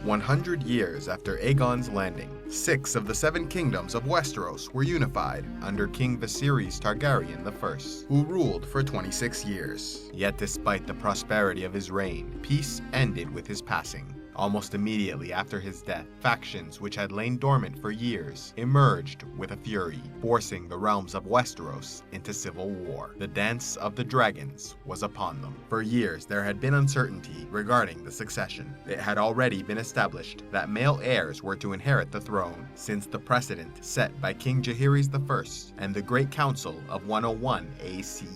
100 years after Aegon's landing, 6 of the 7 kingdoms of Westeros were unified under King Viserys Targaryen I, who ruled for 26 years. Yet despite the prosperity of his reign, peace ended with his passing. Almost immediately after his death, factions which had lain dormant for years emerged with a fury, forcing the realms of Westeros into civil war. The dance of the dragons was upon them. For years there had been uncertainty regarding the succession. It had already been established that male heirs were to inherit the throne, since the precedent set by King Jaehaerys I and the Great Council of 101 AC.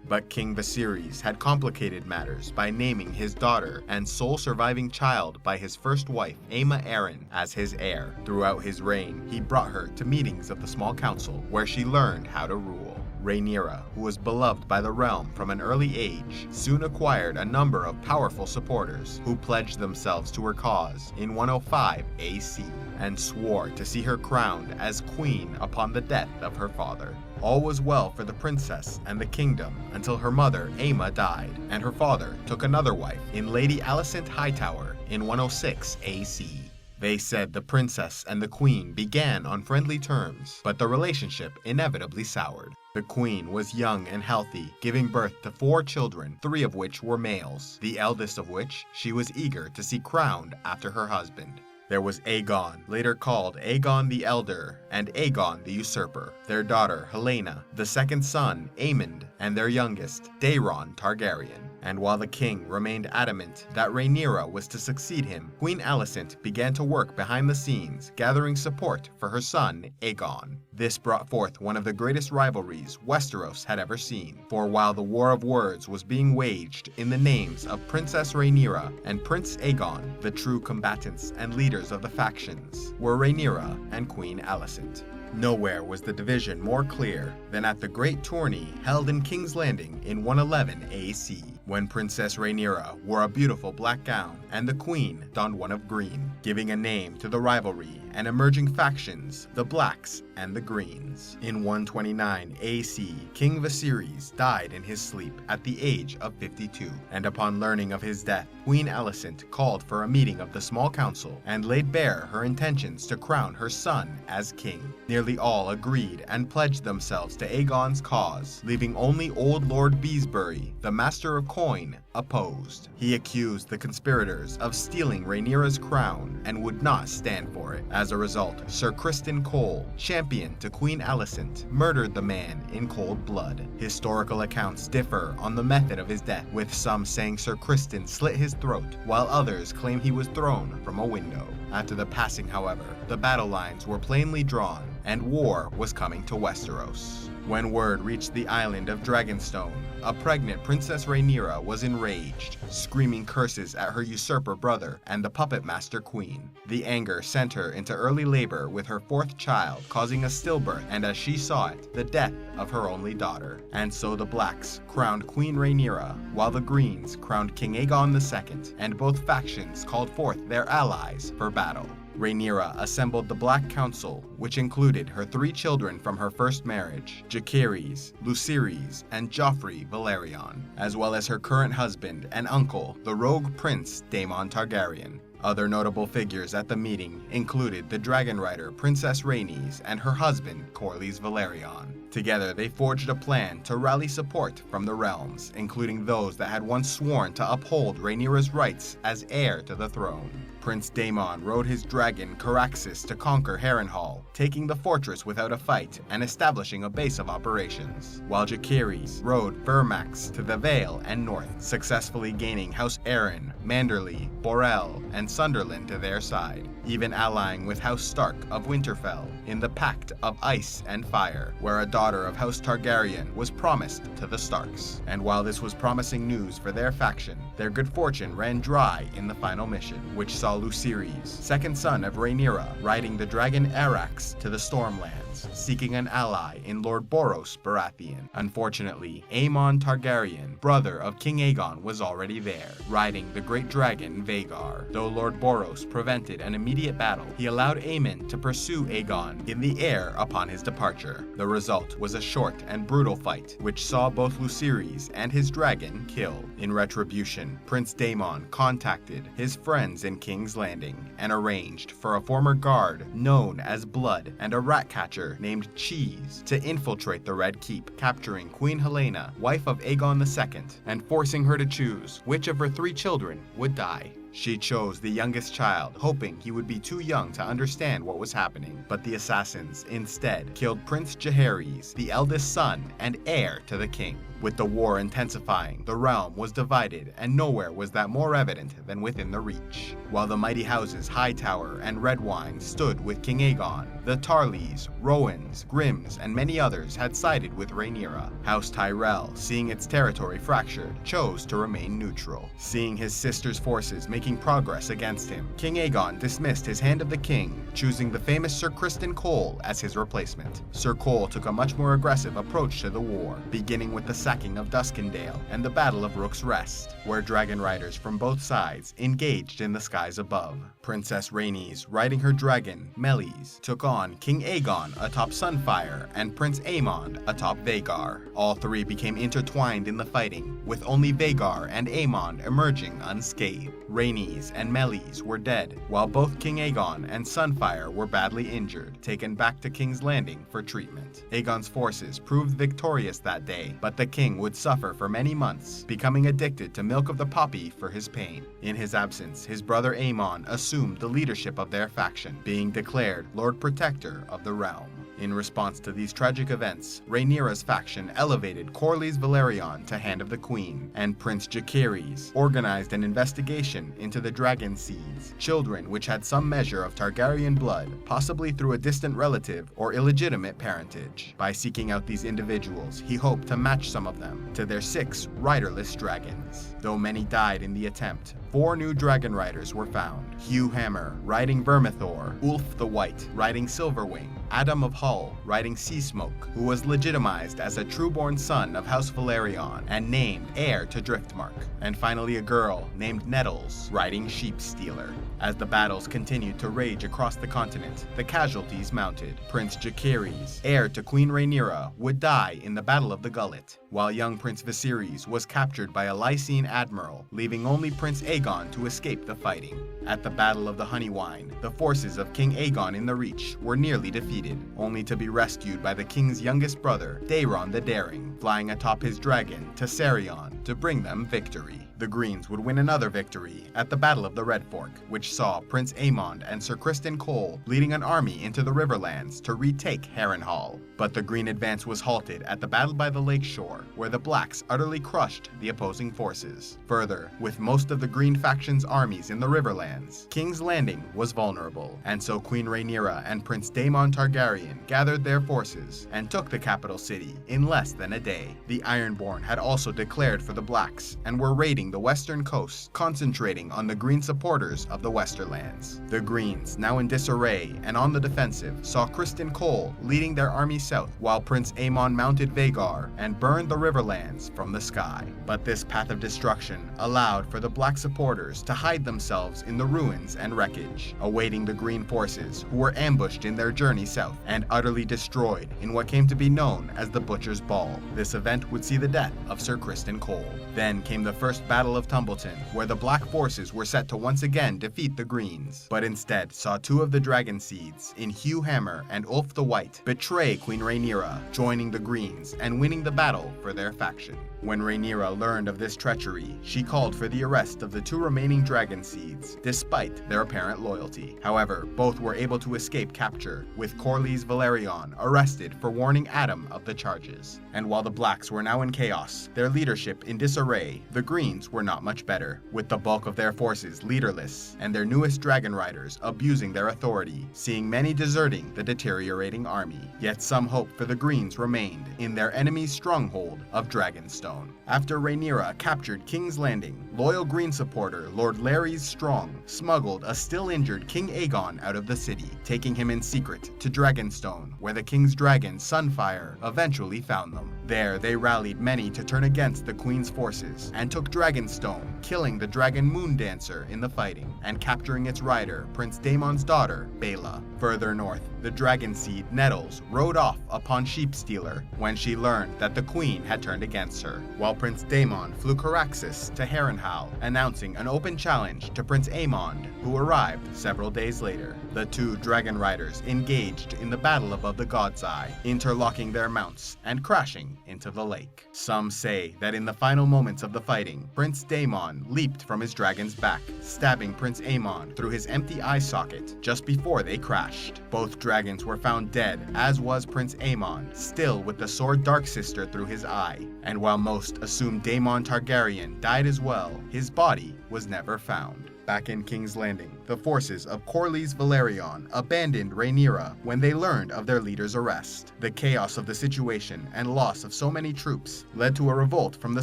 But King Viserys had complicated matters by naming his daughter and sole surviving child by his first wife, Aemma Arryn, as his heir. Throughout his reign, he brought her to meetings of the small council, where she learned how to rule. Rhaenyra, who was beloved by the realm from an early age, soon acquired a number of powerful supporters who pledged themselves to her cause in 105 AC and swore to see her crowned as queen upon the death of her father. All was well for the princess and the kingdom until her mother, Aemma, died, and her father took another wife in Lady Alicent Hightower in 106 AC. They said the princess and the queen began on friendly terms, but the relationship inevitably soured. The queen was young and healthy, giving birth to 4 children, 3 of which were males, the eldest of which she was eager to see crowned after her husband. There was Aegon, later called Aegon the Elder, and Aegon the Usurper, their daughter Helaena, the second son Aemond, and their youngest, Daemon Targaryen. And while the king remained adamant that Rhaenyra was to succeed him, Queen Alicent began to work behind the scenes, gathering support for her son Aegon. This brought forth one of the greatest rivalries Westeros had ever seen, for while the war of words was being waged in the names of Princess Rhaenyra and Prince Aegon, the true combatants and leaders of the factions were Rhaenyra and Queen Alicent. Nowhere was the division more clear than at the great tourney held in King's Landing in 111 AC, when Princess Rhaenyra wore a beautiful black gown and the Queen donned one of green, giving a name to the rivalry and emerging factions, the Blacks and the Greens. In 129 AC, King Viserys died in his sleep at the age of 52, and upon learning of his death, Queen Alicent called for a meeting of the small council and laid bare her intentions to crown her son as king. Nearly all agreed and pledged themselves to Aegon's cause, leaving only old Lord Beesbury, the Master of Coin, opposed. He accused the conspirators of stealing Rhaenyra's crown and would not stand for it. As a result, Sir Criston Cole, champion to Queen Alicent, murdered the man in cold blood. Historical accounts differ on the method of his death, with some saying Sir Criston slit his throat, while others claim he was thrown from a window. After the passing, however, the battle lines were plainly drawn, and war was coming to Westeros. When word reached the island of Dragonstone, a pregnant Princess Rhaenyra was enraged, screaming curses at her usurper brother and the puppet master queen. The anger sent her into early labor with her 4th child, causing a stillbirth and, as she saw it, the death of her only daughter. And so the Blacks crowned Queen Rhaenyra, while the Greens crowned King Aegon II, and both factions called forth their allies for battle. Rhaenyra assembled the Black Council, which included her 3 children from her first marriage, Jaehaerys, Lucerys, and Joffrey Valerion, as well as her current husband and uncle, the rogue prince Daemon Targaryen. Other notable figures at the meeting included the dragon rider Princess Rhaenys and her husband Corlys Velaryon. Together they forged a plan to rally support from the realms, including those that had once sworn to uphold Rhaenyra's rights as heir to the throne. Prince Daemon rode his dragon Caraxes to conquer Harrenhal, taking the fortress without a fight and establishing a base of operations, while Jaehaerys rode Vermax to the Vale and north, successfully gaining House Arryn, Manderley, Borel, and Sunderland to their side, even allying with House Stark of Winterfell in the Pact of Ice and Fire, where a daughter of House Targaryen was promised to the Starks. And while this was promising news for their faction, their good fortune ran dry in the final mission, which saw Lucerys, second son of Rhaenyra, riding the dragon Arax to the Stormlands. Dragons, seeking an ally in Lord Boros Baratheon. Unfortunately, Aemon Targaryen, brother of King Aegon, was already there, riding the great dragon Vhagar. Though Lord Boros prevented an immediate battle, he allowed Aemon to pursue Aegon in the air upon his departure. The result was a short and brutal fight, which saw both Lucerys and his dragon killed. In retribution, Prince Daemon contacted his friends in King's Landing and arranged for a former guard known as Blood and a rat catcher named Cheese to infiltrate the Red Keep, capturing Queen Helena, wife of Aegon II, and forcing her to choose which of her 3 children would die. She chose the youngest child, hoping he would be too young to understand what was happening. But the assassins instead killed Prince Jaehaerys, the eldest son and heir to the king. With the war intensifying, the realm was divided, and nowhere was that more evident than within the Reach. While the mighty houses Hightower and Redwyne stood with King Aegon, the Tarlys, Rowans, Grimms, and many others had sided with Rhaenyra. House Tyrell, seeing its territory fractured, chose to remain neutral. Seeing his sister's forces making progress against him, King Aegon dismissed his Hand of the King, choosing the famous Sir Criston Cole as his replacement. Sir Cole took a much more aggressive approach to the war, beginning with the sacking of Duskendale and the Battle of Rook's Rest, where dragon riders from both sides engaged in the skies above. Princess Rhaenys, riding her dragon, Meleys, took on King Aegon atop Sunfire and Prince Aemond atop Vhagar. All 3 became intertwined in the fighting, with only Vhagar and Aemond emerging unscathed. Rhaenys and Meleys were dead, while both King Aegon and Sunfire were badly injured, taken back to King's Landing for treatment. Aegon's forces proved victorious that day, but the king would suffer for many months, becoming addicted to milk of the poppy for his pain. In his absence, his brother Aemon assumed the leadership of their faction, being declared Lord Protector of the realm. In response to these tragic events, Rhaenyra's faction elevated Corlys Velaryon to Hand of the Queen, and Prince Jaehaerys organized an investigation into the dragon seeds, children which had some measure of Targaryen blood, possibly through a distant relative or illegitimate parentage. By seeking out these individuals, he hoped to match some of them to their 6 riderless dragons. Though many died in the attempt, 4 new dragon riders were found: Hugh Hammer, riding Vermithor; Ulf the White, riding Silverwing; Adam of Hull, riding Seasmoke, who was legitimized as a trueborn son of House Velaryon and named heir to Driftmark; and finally a girl named Nettles, riding Sheepstealer. As the battles continued to rage across the continent, the casualties mounted. Prince Jaehaerys, heir to Queen Rhaenyra, would die in the Battle of the Gullet, while young Prince Viserys was captured by a Lysene admiral, leaving only Prince Aegon to escape the fighting. At the Battle of the Honeywine, the forces of King Aegon in the Reach were nearly defeated, only to be rescued by the king's youngest brother, Daeron the Daring, flying atop his dragon, Tessarion, to bring them victory. The Greens would win another victory at the Battle of the Red Fork, which saw Prince Aemond and Sir Criston Cole leading an army into the Riverlands to retake Harrenhal. But the Green advance was halted at the Battle by the Lakeshore, where the Blacks utterly crushed the opposing forces. Further, with most of the Green faction's armies in the Riverlands, King's Landing was vulnerable, and so Queen Rhaenyra and Prince Daemon Targaryen gathered their forces and took the capital city in less than a day. The Ironborn had also declared for the Blacks and were raiding the western coast, concentrating on the Green supporters of the Westerlands. The Greens, now in disarray and on the defensive, saw Criston Cole leading their army south, while Prince Aemon mounted Vhagar and burned the Riverlands from the sky. But this path of destruction allowed for the Black supporters to hide themselves in the ruins and wreckage, awaiting the Green forces, who were ambushed in their journey south and utterly destroyed in what came to be known as the Butcher's Ball. This event would see the death of Sir Criston Cole. Then came the First Battle of Tumbleton, where the Black forces were set to once again defeat the Greens, but instead saw 2 of the dragon seeds, in Hugh Hammer and Ulf the White, betray Queen Rhaenyra, joining the Greens and winning the battle for their faction. When Rhaenyra learned of this treachery, she called for the arrest of the 2 remaining dragon seeds, despite their apparent loyalty. However, both were able to escape capture, with Corlys Velaryon arrested for warning Adam of the charges. And while the Blacks were now in chaos, their leadership in disarray, the Greens were not much better, with the bulk of their forces leaderless and their newest dragon riders abusing their authority, seeing many deserting the deteriorating army. Yet some hope for the Greens remained in their enemy's stronghold of Dragonstone. After Rhaenyra captured King's Landing, loyal Green supporter Lord Larys Strong smuggled a still injured King Aegon out of the city, taking him in secret to Dragonstone, where the king's dragon, Sunfire, eventually found them. There, they rallied many to turn against the queen's forces, and took Dragonstone, killing the dragon Moondancer in the fighting, and capturing its rider, Prince Daemon's daughter, Baela. Further north, the dragon seed, Nettles, rode off upon Sheepstealer when she learned that the queen had turned against her, while Prince Daemon flew Caraxes to Harrenhal, announcing an open challenge to Prince Aemond, who arrived several days later. The two dragon riders engaged in the battle above the God's Eye, interlocking their mounts and crashing into the lake. Some say that in the final moments of the fighting, Prince Daemon leaped from his dragon's back, stabbing Prince Aemond through his empty eye socket just before they crashed. Both dragons were found dead, as was Prince Aemond, still with the sword Darksister through his eye. And while most assumed Daemon Targaryen died as well, his body was never found. Back in King's Landing, the forces of Corlys Velaryon abandoned Rhaenyra when they learned of their leader's arrest. The chaos of the situation and loss of so many troops led to a revolt from the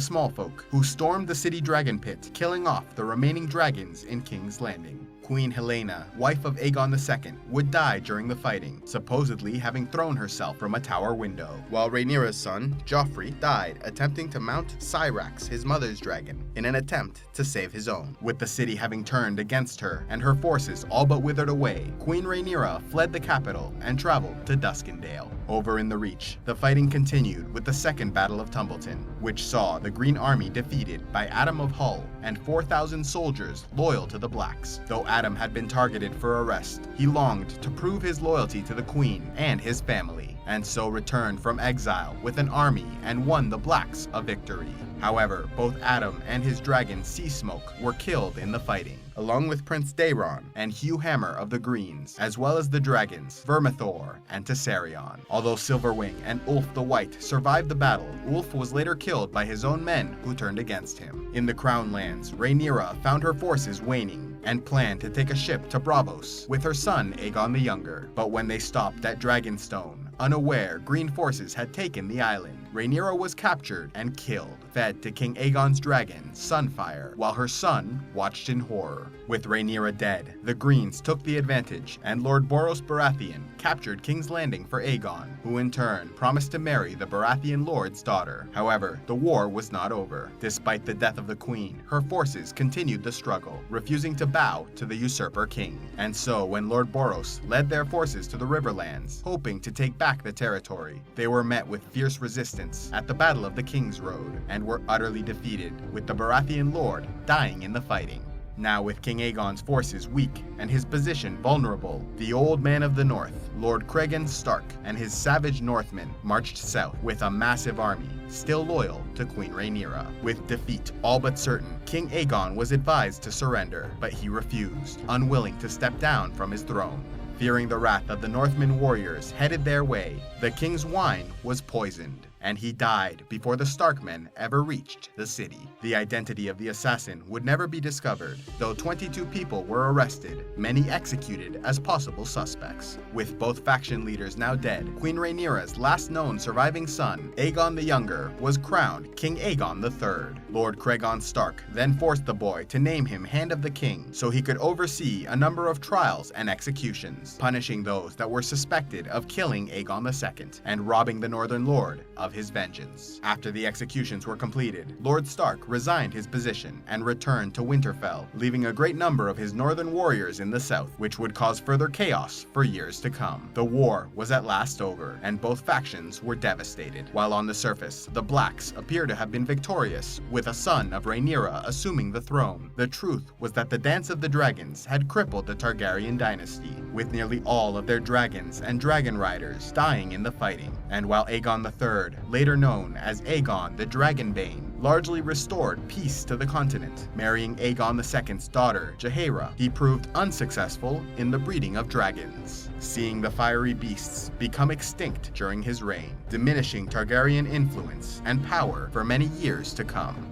Smallfolk, who stormed the city dragon pit, killing off the remaining dragons in King's Landing. Queen Helena, wife of Aegon II, would die during the fighting, supposedly having thrown herself from a tower window, while Rhaenyra's son, Joffrey, died attempting to mount Syrax, his mother's dragon, in an attempt to save his own. With the city having turned against her and her forces all but withered away, Queen Rhaenyra fled the capital and traveled to Duskendale. Over in the Reach, the fighting continued with the Second Battle of Tumbleton, which saw the Green Army defeated by Adam of Hull and 4,000 soldiers loyal to the Blacks. Though Adam had been targeted for arrest, he longed to prove his loyalty to the Queen and his family, and so returned from exile with an army and won the Blacks a victory. However, both Adam and his dragon Seasmoke were killed in the fighting, along with Prince Daeron and Hugh Hammer of the Greens, as well as the dragons Vermithor and Tessarion. Although Silverwing and Ulf the White survived the battle, Ulf was later killed by his own men who turned against him. In the Crown Lands, Rhaenyra found her forces waning and planned to take a ship to Braavos with her son Aegon the Younger. But when they stopped at Dragonstone, unaware Green forces had taken the island, Rhaenyra was captured and killed, fed to King Aegon's dragon, Sunfire, while her son watched in horror. With Rhaenyra dead, the Greens took the advantage, and Lord Boros Baratheon captured King's Landing for Aegon, who in turn promised to marry the Baratheon lord's daughter. However, the war was not over. Despite the death of the queen, her forces continued the struggle, refusing to bow to the usurper king. And so, when Lord Boros led their forces to the Riverlands, hoping to take back the territory, they were met with fierce resistance at the Battle of the Kingsroad, and were utterly defeated, with the Baratheon lord dying in the fighting. Now with King Aegon's forces weak and his position vulnerable, the Old Man of the North, Lord Cregan Stark, and his savage Northmen marched south with a massive army, still loyal to Queen Rhaenyra. With defeat all but certain, King Aegon was advised to surrender, but he refused, unwilling to step down from his throne. Fearing the wrath of the Northmen warriors headed their way, the king's wine was poisoned, and he died before the Starkmen ever reached the city. The identity of the assassin would never be discovered, though 22 people were arrested, many executed as possible suspects. With both faction leaders now dead, Queen Rhaenyra's last known surviving son, Aegon the Younger, was crowned King Aegon III. Lord Cregan Stark then forced the boy to name him Hand of the King so he could oversee a number of trials and executions, punishing those that were suspected of killing Aegon II and robbing the Northern Lord of his vengeance. After the executions were completed, Lord Stark resigned his position and returned to Winterfell, leaving a great number of his northern warriors in the south, which would cause further chaos for years to come. The war was at last over, and both factions were devastated. While on the surface, the Blacks appear to have been victorious, with a son of Rhaenyra assuming the throne. The truth was that the Dance of the Dragons had crippled the Targaryen dynasty, with nearly all of their dragons and dragon riders dying in the fighting. And while Aegon III, later known as Aegon the Dragonbane, largely restored peace to the continent, marrying Aegon II's daughter, Jaehaera, he proved unsuccessful in the breeding of dragons, seeing the fiery beasts become extinct during his reign, diminishing Targaryen influence and power for many years to come.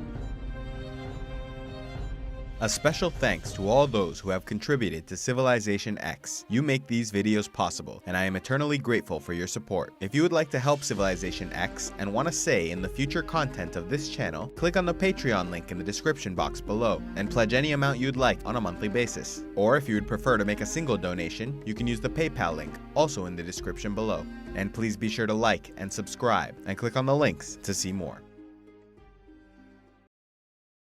A special thanks to all those who have contributed to CivilizationEx. You make these videos possible, and I am eternally grateful for your support. If you would like to help CivilizationEx and want a say in the future content of this channel, click on the Patreon link in the description box below and pledge any amount you'd like on a monthly basis. Or if you would prefer to make a single donation, you can use the PayPal link, also in the description below. And please be sure to like and subscribe and click on the links to see more.